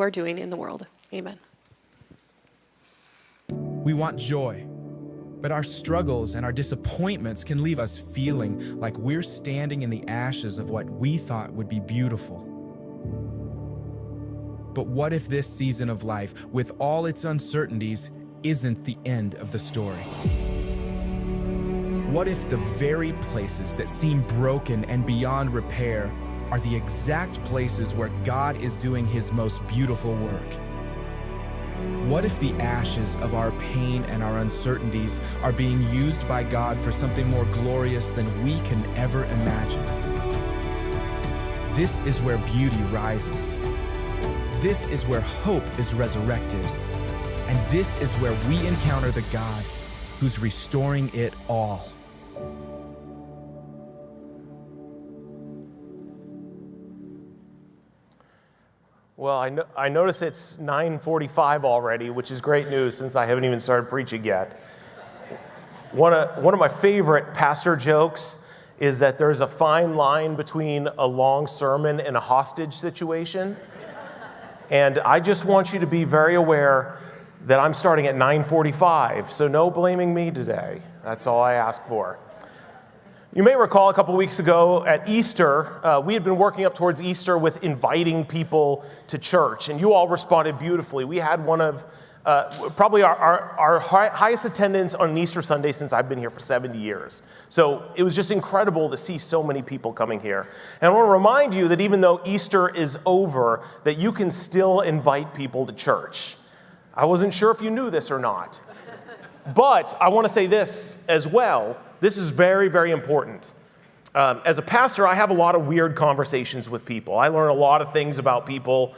are doing in the world. Amen. We want joy, but our struggles and our disappointments can leave us feeling like we're standing in the ashes of what we thought would be beautiful. But what if this season of life, with all its uncertainties, isn't the end of the story? What if the very places that seem broken and beyond repair are the exact places where God is doing his most beautiful work? What if the ashes of our pain and our uncertainties are being used by God for something more glorious than we can ever imagine? This is where beauty rises. This is where hope is resurrected. And this is where we encounter the God who's restoring it all. Well, I notice it's 9:45 already, which is great news since I haven't even started preaching yet. One of my favorite pastor jokes is that there's a fine line between a long sermon and a hostage situation. And I just want you to be very aware that I'm starting at 9:45, so no blaming me today. That's all I ask for. You may recall a couple weeks ago at Easter, we had been working up towards Easter with inviting people to church, and you all responded beautifully. We had one of probably our highest attendance on Easter Sunday since I've been here for 70 years. So it was just incredible to see so many people coming here. And I want to remind you that even though Easter is over, that you can still invite people to church. I wasn't sure if you knew this or not. But I want to say this as well. This is very, very important. As a pastor, I have a lot of weird conversations with people. I learn a lot of things about people.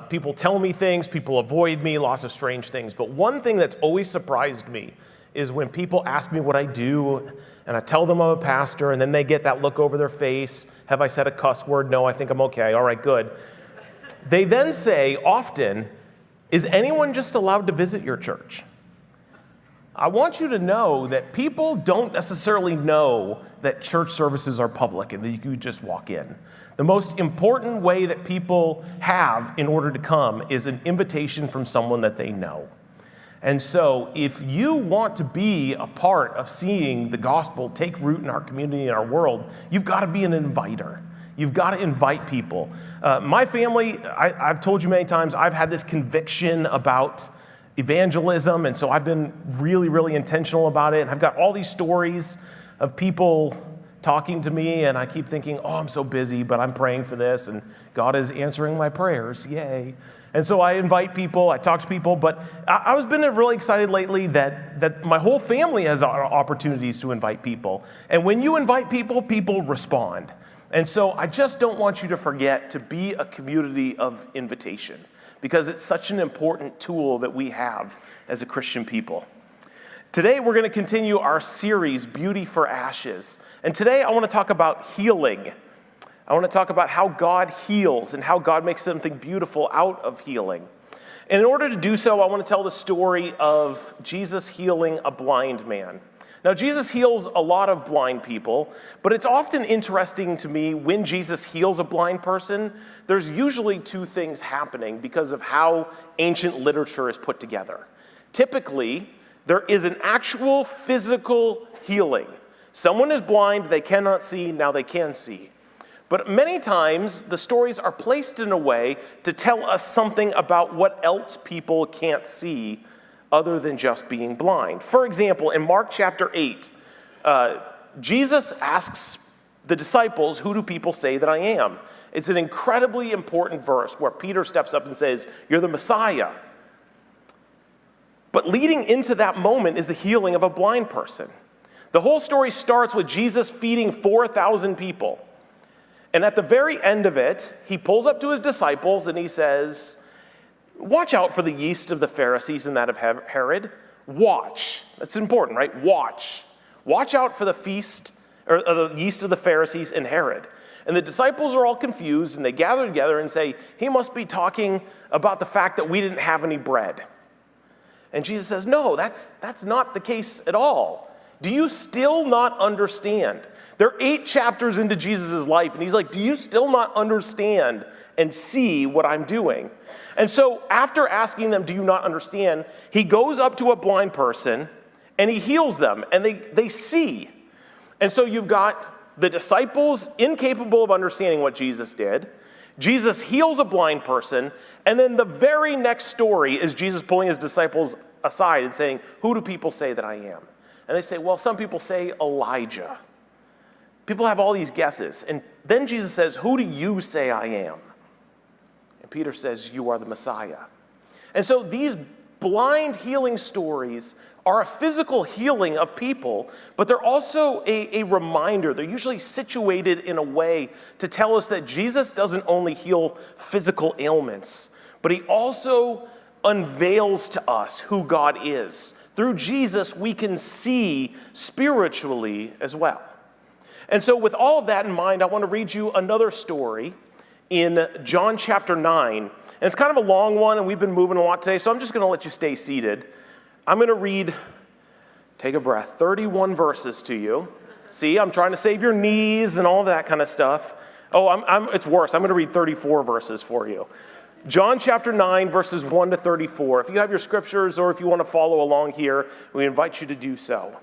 People tell me things, people avoid me, lots of strange things. But one thing that's always surprised me is when people ask me what I do, and I tell them I'm a pastor, and then they get that look over their face. Have I said a cuss word? No, I think I'm okay. All right, good. They then say often, is anyone just allowed to visit your church? I want you to know that people don't necessarily know that church services are public and that you can just walk in. The most important way that people have in order to come is an invitation from someone that they know. And so if you want to be a part of seeing the gospel take root in our community and our world, you've got to be an inviter. You've got to invite people. My family, I've told you many times, I've had this conviction about evangelism, and so I've been really, really intentional about it. And I've got all these stories of people talking to me, and I keep thinking, oh, I'm so busy, but I'm praying for this, and God is answering my prayers, yay. And so I invite people, I talk to people, but I was been really excited lately that my whole family has opportunities to invite people. And when you invite people, people respond. And so I just don't want you to forget to be a community of invitation, because it's such an important tool that we have as a Christian people. Today, we're going to continue our series, Beauty for Ashes. And today, I want to talk about healing. I want to talk about how God heals and how God makes something beautiful out of healing. And in order to do so, I want to tell the story of Jesus healing a blind man. Now, Jesus heals a lot of blind people, but it's often interesting to me when Jesus heals a blind person, there's usually two things happening because of how ancient literature is put together. Typically, there is an actual physical healing. Someone is blind, they cannot see, now they can see. But many times, the stories are placed in a way to tell us something about what else people can't see other than just being blind. For example, in Mark chapter 8, Jesus asks the disciples, who do people say that I am? It's an incredibly important verse where Peter steps up and says, you're the Messiah. But leading into that moment is the healing of a blind person. The whole story starts with Jesus feeding 4,000 people. And at the very end of it, he pulls up to his disciples and he says, watch out for the yeast of the Pharisees and that of Herod. Watch. That's important, right? Watch. Watch out for the feast, or the yeast of the Pharisees and Herod. And the disciples are all confused, and they gather together and say, he must be talking about the fact that we didn't have any bread. And Jesus says, no, that's not the case at all. Do you still not understand? They're 8 chapters into Jesus' life, and he's like, do you still not understand and see what I'm doing? And so after asking them, do you not understand, he goes up to a blind person, and he heals them, and they see. And so you've got the disciples incapable of understanding what Jesus did. Jesus heals a blind person, and then the very next story is Jesus pulling his disciples aside and saying, who do people say that I am? And they say, well, some people say Elijah. People have all these guesses. And then Jesus says, who do you say I am? And Peter says, you are the Messiah. And so these blind healing stories are a physical healing of people, but they're also a reminder. They're usually situated in a way to tell us that Jesus doesn't only heal physical ailments, but he also unveils to us who God is. Through Jesus, we can see spiritually as well. And so with all of that in mind, I want to read you another story in John chapter 9. And it's kind of a long one, and we've been moving a lot today, so I'm just going to let you stay seated. I'm going to read, take a breath, 31 verses to you. See, I'm trying to save your knees and all that kind of stuff. Oh, it's worse. I'm going to read 34 verses for you. John chapter 9, verses 1 to 34. If you have your scriptures or if you want to follow along here, we invite you to do so.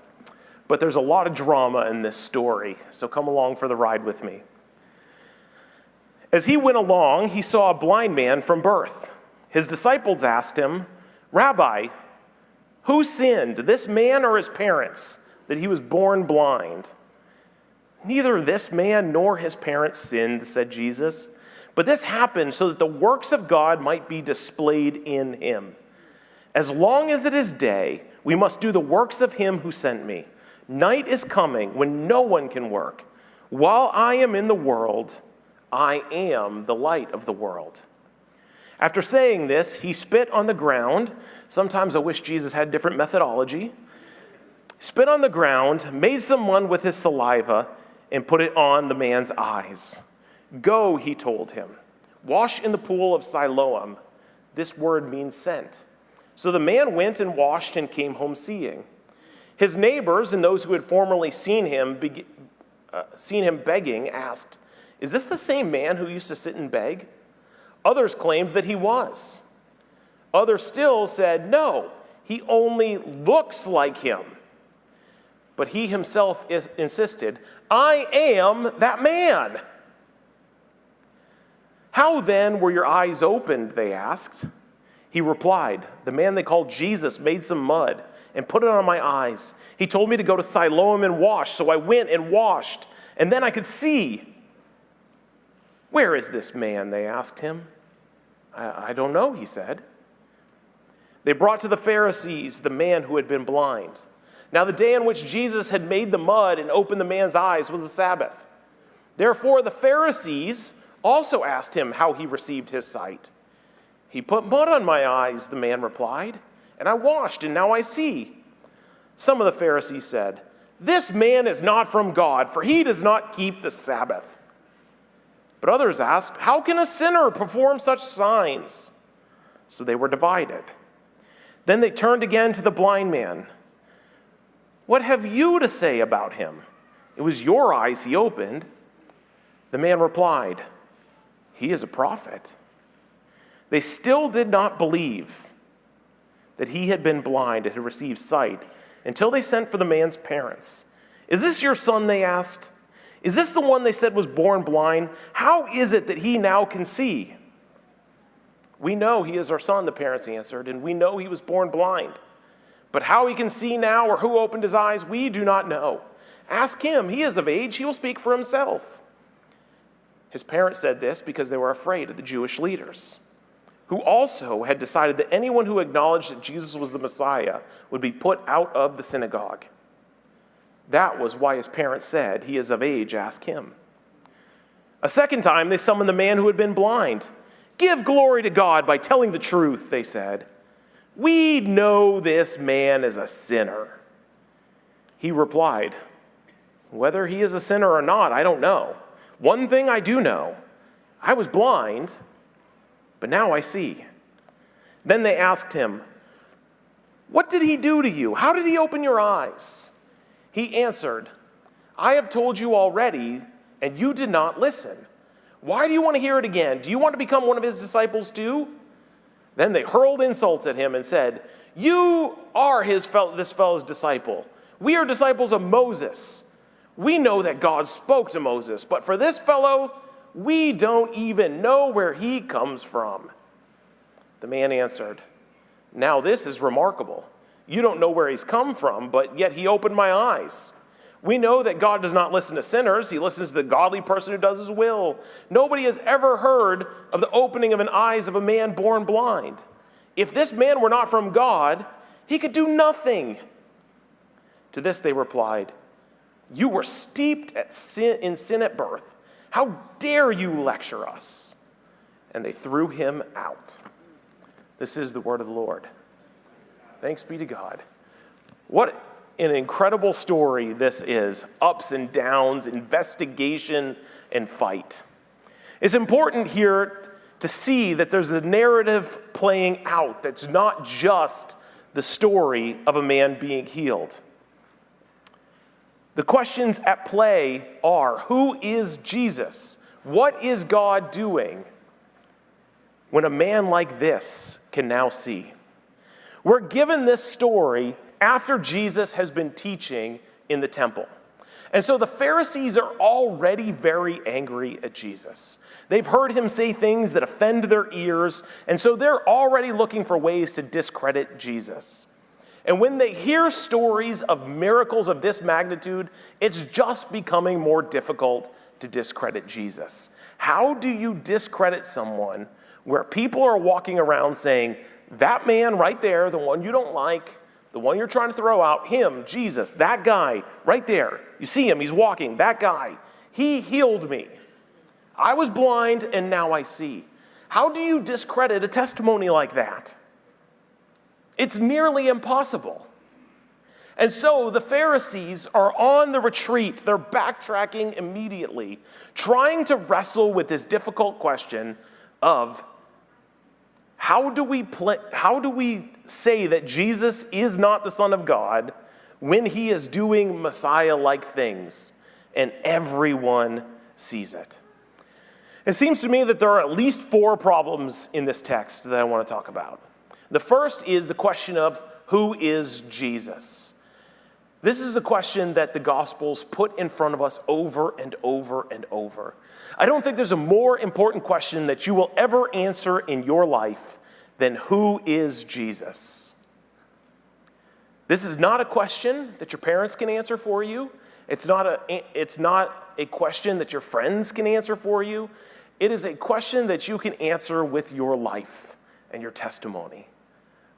But there's a lot of drama in this story, so come along for the ride with me. As he went along, he saw a blind man from birth. His disciples asked him, Rabbi, who sinned, this man or his parents, that he was born blind? Neither this man nor his parents sinned, said Jesus. But this happened so that the works of God might be displayed in him. As long as it is day, we must do the works of him who sent me. Night is coming when no one can work. While I am in the world, I am the light of the world. After saying this, he spit on the ground. Sometimes I wish Jesus had different methodology. Spit on the ground, made some mud with his saliva, and put it on the man's eyes. Go, he told him. Wash in the pool of Siloam. This word means sent. So the man went and washed and came home seeing. His neighbors and those who had formerly seen him begging asked, is this the same man who used to sit and beg? Others claimed that he was. Others still said, no, he only looks like him. But he himself insisted, I am that man. How then were your eyes opened, they asked. He replied, the man they called Jesus made some mud and put it on my eyes. He told me to go to Siloam and wash, so I went and washed, and then I could see. Where is this man, they asked him. I don't know, he said. They brought to the Pharisees the man who had been blind. Now the day on which Jesus had made the mud and opened the man's eyes was the Sabbath. Therefore the Pharisees also asked him how he received his sight. He put mud on my eyes, the man replied, and I washed, and now I see. Some of the Pharisees said, this man is not from God, for he does not keep the Sabbath. But others asked, how can a sinner perform such signs? So they were divided. Then they turned again to the blind man. What have you to say about him? It was your eyes he opened. The man replied, he is a prophet. They still did not believe that he had been blind and had received sight until they sent for the man's parents. Is this your son, they asked? Is this the one they said was born blind? How is it that he now can see? We know he is our son, the parents answered, and we know he was born blind. But how he can see now or who opened his eyes, we do not know. Ask him. He is of age. He will speak for himself. His parents said this because they were afraid of the Jewish leaders, who also had decided that anyone who acknowledged that Jesus was the Messiah would be put out of the synagogue. That was why his parents said, he is of age, ask him. A second time, they summoned the man who had been blind. Give glory to God by telling the truth, they said. We know this man is a sinner. He replied, whether he is a sinner or not, I don't know. One thing I do know, I was blind, but now I see. Then they asked him, what did he do to you? How did he open your eyes? He answered, I have told you already, and you did not listen. Why do you want to hear it again? Do you want to become one of his disciples too? Then they hurled insults at him and said, you are this fellow's disciple. We are disciples of Moses. We know that God spoke to Moses, but for this fellow, we don't even know where he comes from. The man answered, now this is remarkable. You don't know where he's come from, but yet he opened my eyes. We know that God does not listen to sinners. He listens to the godly person who does his will. Nobody has ever heard of the opening of the eyes of a man born blind. If this man were not from God, he could do nothing. To this they replied, you were steeped in sin at birth. How dare you lecture us? And they threw him out. This is the word of the Lord. Thanks be to God. What an incredible story this is. Ups and downs, investigation, and fight. It's important here to see that there's a narrative playing out that's not just the story of a man being healed. The questions at play are, who is Jesus? What is God doing when a man like this can now see? We're given this story after Jesus has been teaching in the temple. And so the Pharisees are already very angry at Jesus. They've heard him say things that offend their ears, and so they're already looking for ways to discredit Jesus. And when they hear stories of miracles of this magnitude, it's just becoming more difficult to discredit Jesus. How do you discredit someone where people are walking around saying, that man right there, the one you don't like, the one you're trying to throw out, him, Jesus, that guy right there. You see him, he's walking, that guy. He healed me. I was blind and now I see. How do you discredit a testimony like that? It's nearly impossible. And so the Pharisees are on the retreat. They're backtracking immediately, trying to wrestle with this difficult question of how do we say that Jesus is not the Son of God when he is doing Messiah-like things and everyone sees it? It seems to me that there are at least 4 problems in this text that I want to talk about. The first is the question of who is Jesus? This is a question that the Gospels put in front of us over and over and over. I don't think there's a more important question that you will ever answer in your life than who is Jesus? This is not a question that your parents can answer for you. It's not a question that your friends can answer for you. It is a question that you can answer with your life and your testimony.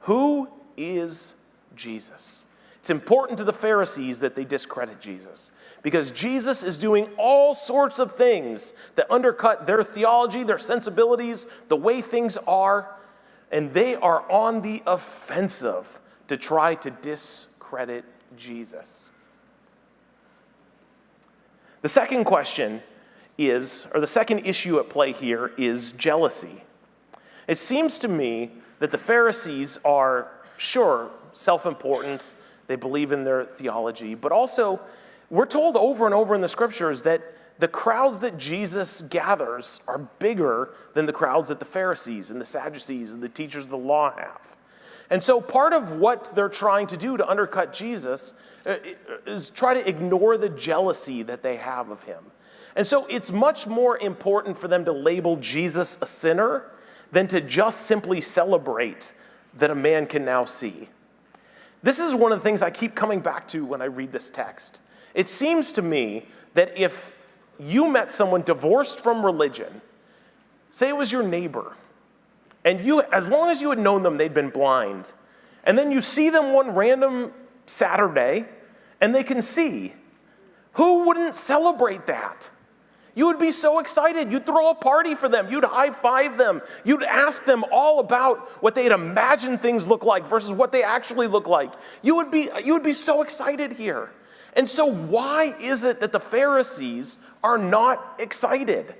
Who is Jesus? It's important to the Pharisees that they discredit Jesus because Jesus is doing all sorts of things that undercut their theology, their sensibilities, the way things are, and they are on the offensive to try to discredit Jesus. The second question is, or the second issue at play here is jealousy. It seems to me that the Pharisees are, sure, self-important, they believe in their theology, but also we're told over and over in the scriptures that the crowds that Jesus gathers are bigger than the crowds that the Pharisees and the Sadducees and the teachers of the law have. And so part of what they're trying to do to undercut Jesus is try to ignore the jealousy that they have of him. And so it's much more important for them to label Jesus a sinner than to just simply celebrate that a man can now see. This is one of the things I keep coming back to when I read this text. It seems to me that if you met someone divorced from religion, say it was your neighbor, and you, as long as you had known them, they'd been blind, and then you see them one random Saturday, and they can see, who wouldn't celebrate that? You would be so excited. You'd throw a party for them. You'd high-five them. You'd ask them all about what they'd imagine things look like versus what they actually look like. You would be so excited here. And so why is it that the Pharisees are not excited?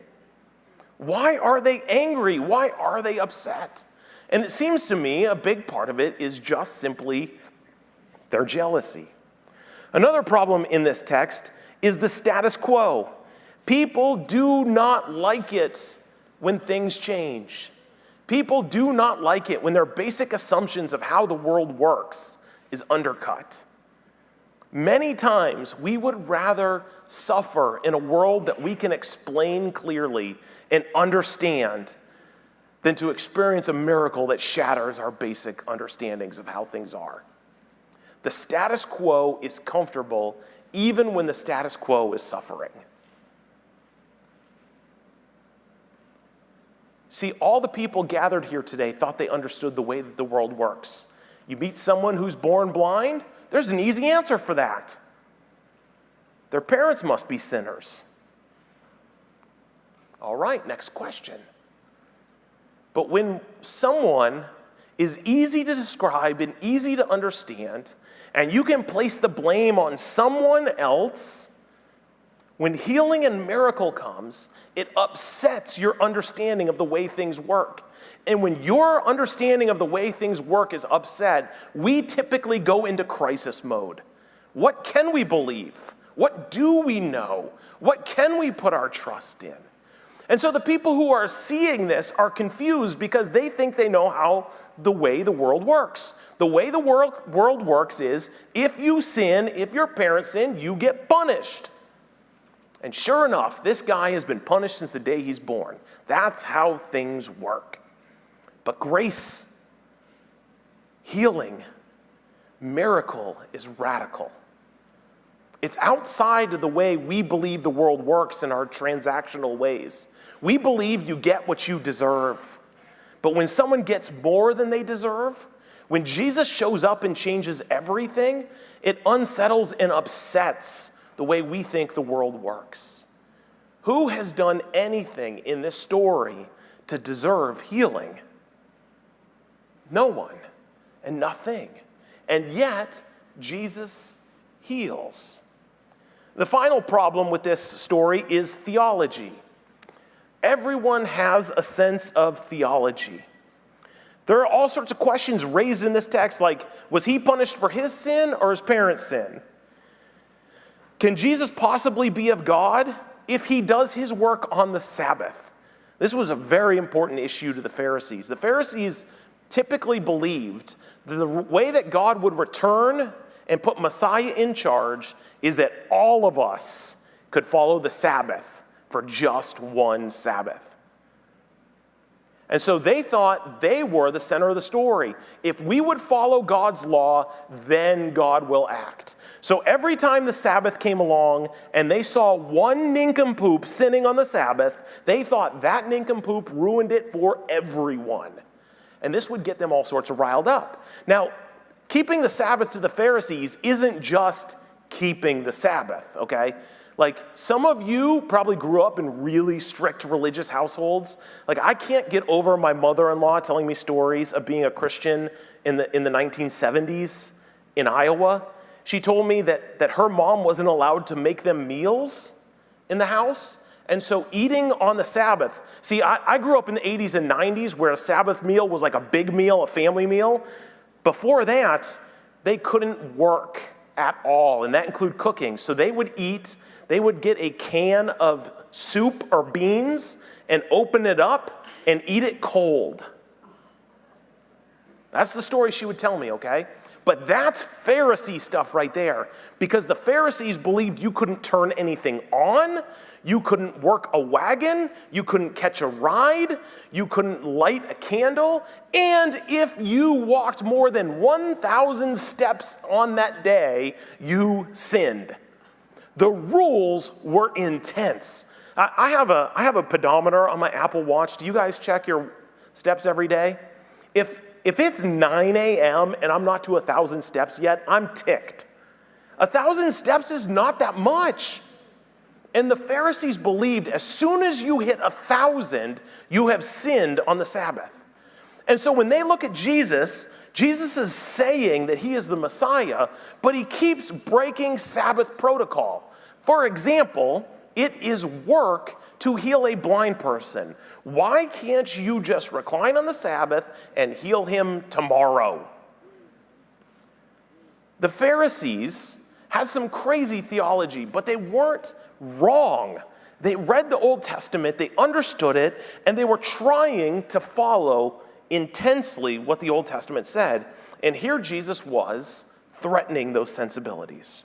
Why are they angry? Why are they upset? And it seems to me a big part of it is just simply their jealousy. Another problem in this text is the status quo. People do not like it when things change. People do not like it when their basic assumptions of how the world works is undercut. Many times we would rather suffer in a world that we can explain clearly and understand than to experience a miracle that shatters our basic understandings of how things are. The status quo is comfortable even when the status quo is suffering. See, all the people gathered here today thought they understood the way that the world works. You meet someone who's born blind, there's an easy answer for that. Their parents must be sinners. All right, next question. But when someone is easy to describe and easy to understand, and you can place the blame on someone else, when healing and miracle comes, it upsets your understanding of the way things work. And when your understanding of the way things work is upset, we typically go into crisis mode. What can we believe? What do we know? What can we put our trust in? And so the people who are seeing this are confused because they think they know how the way the world works. The way the world works is if you sin, if your parents sin, you get punished. And sure enough, this guy has been punished since the day he's born. That's how things work. But grace, healing, miracle is radical. It's outside of the way we believe the world works in our transactional ways. We believe you get what you deserve. But when someone gets more than they deserve, when Jesus shows up and changes everything, it unsettles and upsets the way we think the world works. Who has done anything in this story to deserve healing? No one and nothing. And yet, Jesus heals. The final problem with this story is theology. Everyone has a sense of theology. There are all sorts of questions raised in this text, like, was he punished for his sin or his parents' sin? Can Jesus possibly be of God if he does his work on the Sabbath? This was a very important issue to the Pharisees. The Pharisees typically believed that the way that God would return and put Messiah in charge is that all of us could follow the Sabbath for just one Sabbath. And so they thought they were the center of the story. If we would follow God's law, then God will act. So every time the Sabbath came along and they saw one nincompoop sinning on the Sabbath, they thought that nincompoop ruined it for everyone. And this would get them all sorts of riled up. Now, keeping the Sabbath to the Pharisees isn't just keeping the Sabbath, okay? Like, some of you probably grew up in really strict religious households. Like, I can't get over my mother-in-law telling me stories of being a Christian in the 1970s in Iowa. She told me that her mom wasn't allowed to make them meals in the house. And so eating on the Sabbath, see, I grew up in the 80s and 90s where a Sabbath meal was like a big meal, a family meal. Before that, they couldn't work at all, and that included cooking. So they would get a can of soup or beans and open it up and eat it cold. That's the story she would tell me, okay? But that's Pharisee stuff right there, because the Pharisees believed you couldn't turn anything on, you couldn't work a wagon, you couldn't catch a ride, you couldn't light a candle, and if you walked more than 1,000 steps on that day, you sinned. The rules were intense. I have a pedometer on my Apple Watch. Do you guys check your steps every day? If it's 9 a.m. and I'm not to 1,000 steps yet, I'm ticked. 1,000 steps is not that much. And the Pharisees believed as soon as you hit 1,000, you have sinned on the Sabbath. And so when they look at Jesus, Jesus is saying that he is the Messiah, but he keeps breaking Sabbath protocol. For example, it is work to heal a blind person. Why can't you just recline on the Sabbath and heal him tomorrow? The Pharisees had some crazy theology, but they weren't wrong. They read the Old Testament, they understood it, and they were trying to follow intensely what the Old Testament said. And here Jesus was threatening those sensibilities.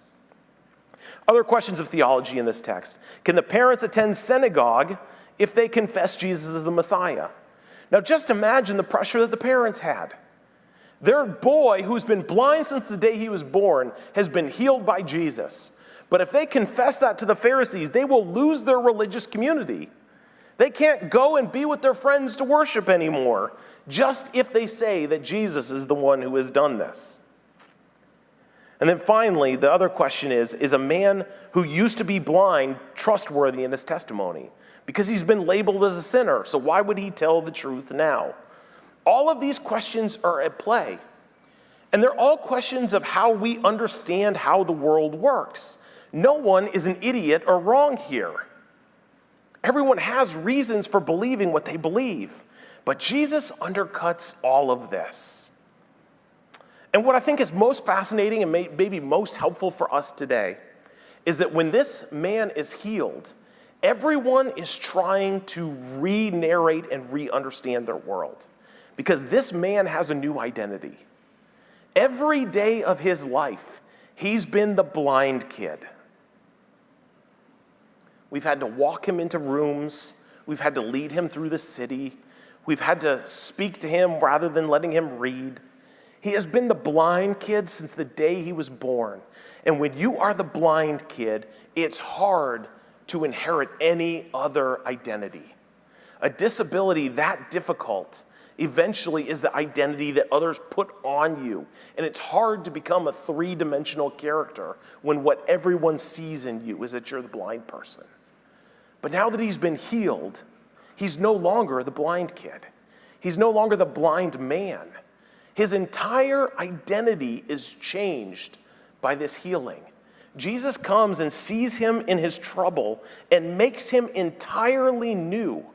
Other questions of theology in this text. Can the parents attend synagogue if they confess Jesus as the Messiah? Now just imagine the pressure that the parents had. Their boy, who's been blind since the day he was born, has been healed by Jesus. But if they confess that to the Pharisees, they will lose their religious community. They can't go and be with their friends to worship anymore, just if they say that Jesus is the one who has done this. And then finally, the other question is a man who used to be blind trustworthy in his testimony? Because he's been labeled as a sinner, so why would he tell the truth now? All of these questions are at play. And they're all questions of how we understand how the world works. No one is an idiot or wrong here. Everyone has reasons for believing what they believe. But Jesus undercuts all of this. And what I think is most fascinating and maybe most helpful for us today is that when this man is healed, everyone is trying to re-narrate and re-understand their world. Because this man has a new identity. Every day of his life, he's been the blind kid. We've had to walk him into rooms. We've had to lead him through the city. We've had to speak to him rather than letting him read. He has been the blind kid since the day he was born. And when you are the blind kid, it's hard to inherit any other identity. A disability that difficult eventually is the identity that others put on you. And it's hard to become a three-dimensional character when what everyone sees in you is that you're the blind person. But now that he's been healed, he's no longer the blind kid. He's no longer the blind man. His entire identity is changed by this healing. Jesus comes and sees him in his trouble and makes him entirely new.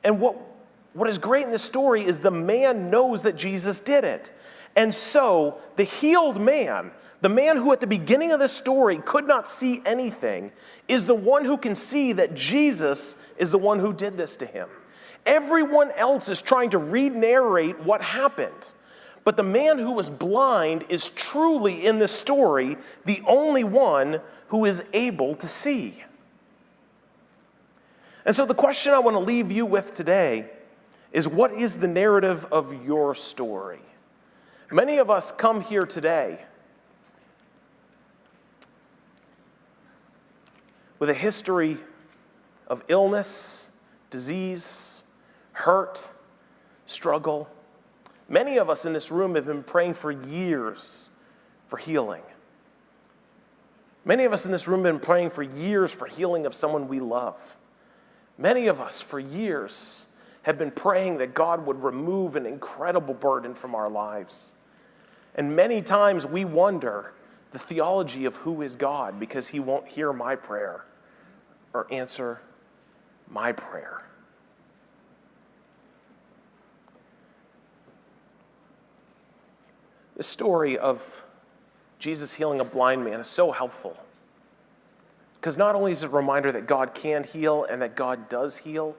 And what is great in this story is the man knows that Jesus did it. And so the healed man, the man who at the beginning of this story could not see anything, is the one who can see that Jesus is the one who did this to him. Everyone else is trying to re-narrate what happened. But the man who was blind is truly in this story the only one who is able to see. And so the question I want to leave you with today is, what is the narrative of your story? Many of us come here today with a history of illness, disease, hurt, struggle. Many of us in this room have been praying for years for healing. Many of us in this room have been praying for years for healing of someone we love. Many of us for years have been praying that God would remove an incredible burden from our lives. And many times we wonder the theology of who is God because he won't hear my prayer or answer my prayer. The story of Jesus healing a blind man is so helpful. Because not only is it a reminder that God can heal and that God does heal,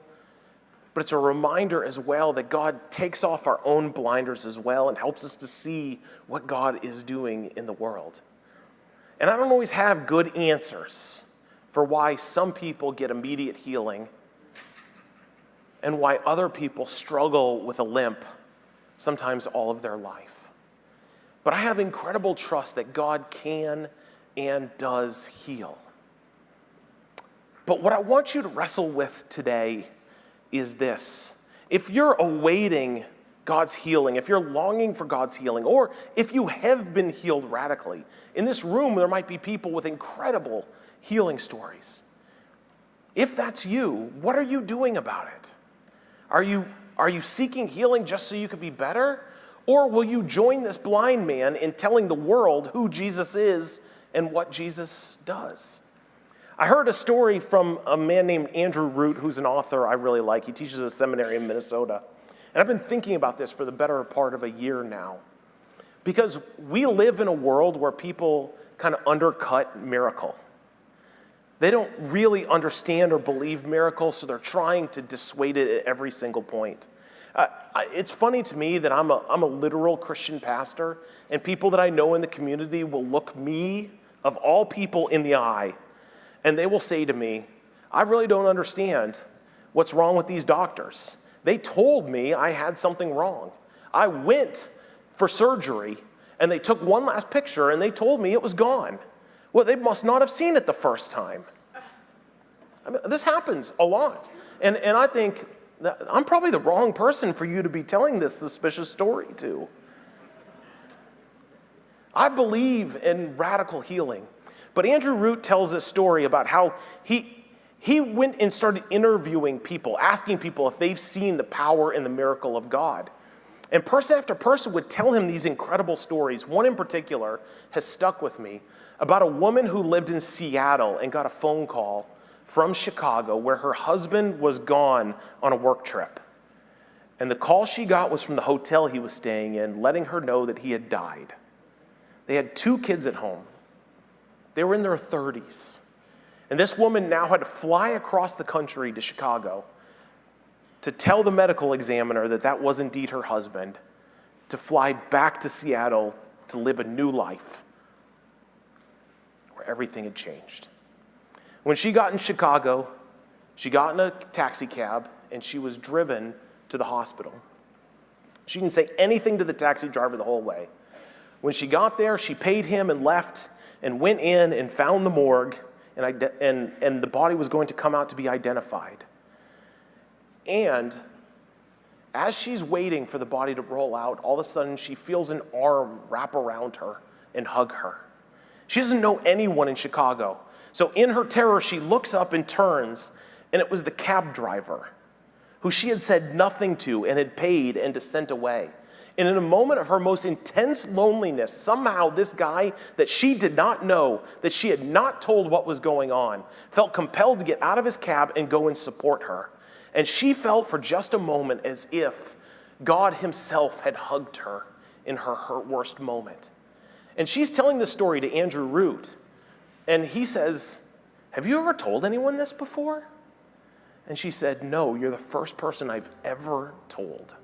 but it's a reminder as well that God takes off our own blinders as well and helps us to see what God is doing in the world. And I don't always have good answers for why some people get immediate healing and why other people struggle with a limp sometimes all of their life. But I have incredible trust that God can and does heal. But what I want you to wrestle with today is this. If you're awaiting God's healing, if you're longing for God's healing, or if you have been healed radically, in this room there might be people with incredible healing stories. If that's you, what are you doing about it? Are you seeking healing just so you could be better? Or will you join this blind man in telling the world who Jesus is and what Jesus does? I heard a story from a man named Andrew Root, who's an author I really like. He teaches at a seminary in Minnesota. And I've been thinking about this for the better part of a year now. Because we live in a world where people kind of undercut miracle. They don't really understand or believe miracles, so they're trying to dissuade it at every single point. It's funny to me that I'm a literal Christian pastor, and people that I know in the community will look me, of all people, in the eye, and they will say to me, I really don't understand what's wrong with these doctors. They told me I had something wrong. I went for surgery, and they took one last picture, and they told me it was gone. Well, they must not have seen it the first time. I mean, this happens a lot. And I think that I'm probably the wrong person for you to be telling this suspicious story to. I believe in radical healing. But Andrew Root tells this story about how he went and started interviewing people, asking people if they've seen the power and the miracle of God. And person after person would tell him these incredible stories. One in particular has stuck with me, about a woman who lived in Seattle and got a phone call from Chicago where her husband was gone on a work trip. And the call she got was from the hotel he was staying in, letting her know that he had died. They had 2 kids at home. They were in their 30s. And this woman now had to fly across the country to Chicago to tell the medical examiner that that was indeed her husband, to fly back to Seattle to live a new life where everything had changed. When she got in Chicago, she got in a taxi cab and she was driven to the hospital. She didn't say anything to the taxi driver the whole way. When she got there, she paid him and left and went in and found the morgue, and the body was going to come out to be identified. And as she's waiting for the body to roll out, all of a sudden she feels an arm wrap around her and hug her. She doesn't know anyone in Chicago. So in her terror, she looks up and turns, and it was the cab driver who she had said nothing to and had paid and sent away. And in a moment of her most intense loneliness, somehow this guy that she did not know, that she had not told what was going on, felt compelled to get out of his cab and go and support her. And she felt for just a moment as if God himself had hugged her in her worst moment. And she's telling this story to Andrew Root. And he says, have you ever told anyone this before? And she said, no, you're the first person I've ever told.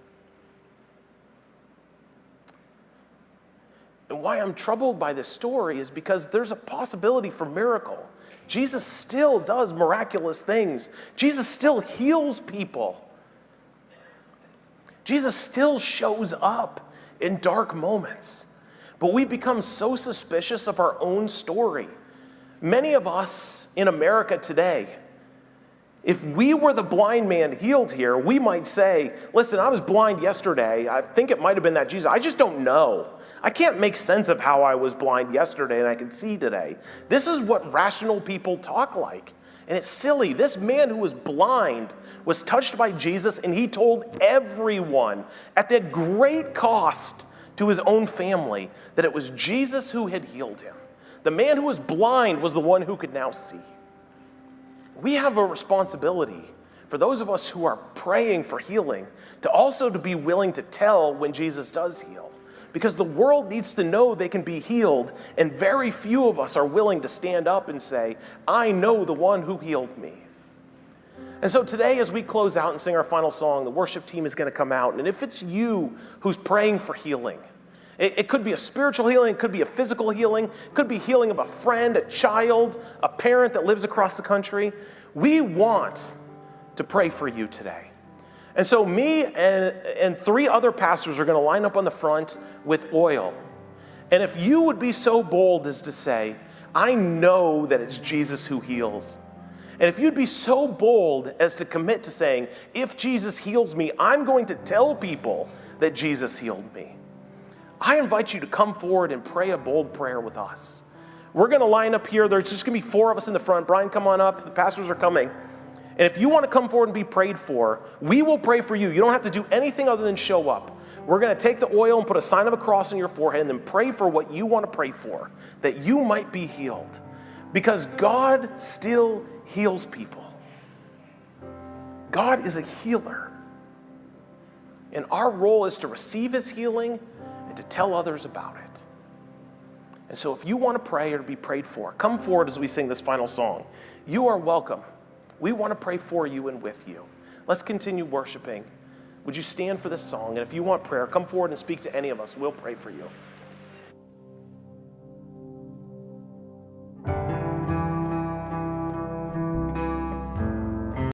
And why I'm troubled by this story is because there's a possibility for miracle. Jesus still does miraculous things. Jesus still heals people. Jesus still shows up in dark moments. But we become so suspicious of our own story. Many of us in America today, if we were the blind man healed here, we might say, listen, I was blind yesterday. I think it might have been that Jesus. I just don't know. I can't make sense of how I was blind yesterday and I can see today. This is what rational people talk like. And it's silly. This man who was blind was touched by Jesus, and he told everyone at the great cost to his own family that it was Jesus who had healed him. The man who was blind was the one who could now see. We have a responsibility for those of us who are praying for healing to also to be willing to tell when Jesus does heal. Because the world needs to know they can be healed, and very few of us are willing to stand up and say, I know the one who healed me. And so today, as we close out and sing our final song, the worship team is going to come out. And if it's you who's praying for healing, it could be a spiritual healing, it could be a physical healing, it could be healing of a friend, a child, a parent that lives across the country. We want to pray for you today. And so me and 3 other pastors are going to line up on the front with oil. And if you would be so bold as to say, I know that it's Jesus who heals. And if you'd be so bold as to commit to saying, if Jesus heals me, I'm going to tell people that Jesus healed me. I invite you to come forward and pray a bold prayer with us. We're going to line up here. There's just going to be 4 of us in the front. Brian, come on up. The pastors are coming. And if you want to come forward and be prayed for, we will pray for you. You don't have to do anything other than show up. We're going to take the oil and put a sign of a cross on your forehead and then pray for what you want to pray for, that you might be healed. Because God still heals people. God is a healer. And our role is to receive his healing and to tell others about it. And so if you want to pray or to be prayed for, come forward as we sing this final song. You are welcome. We want to pray for you and with you. Let's continue worshiping. Would you stand for this song? And if you want prayer, come forward and speak to any of us. We'll pray for you.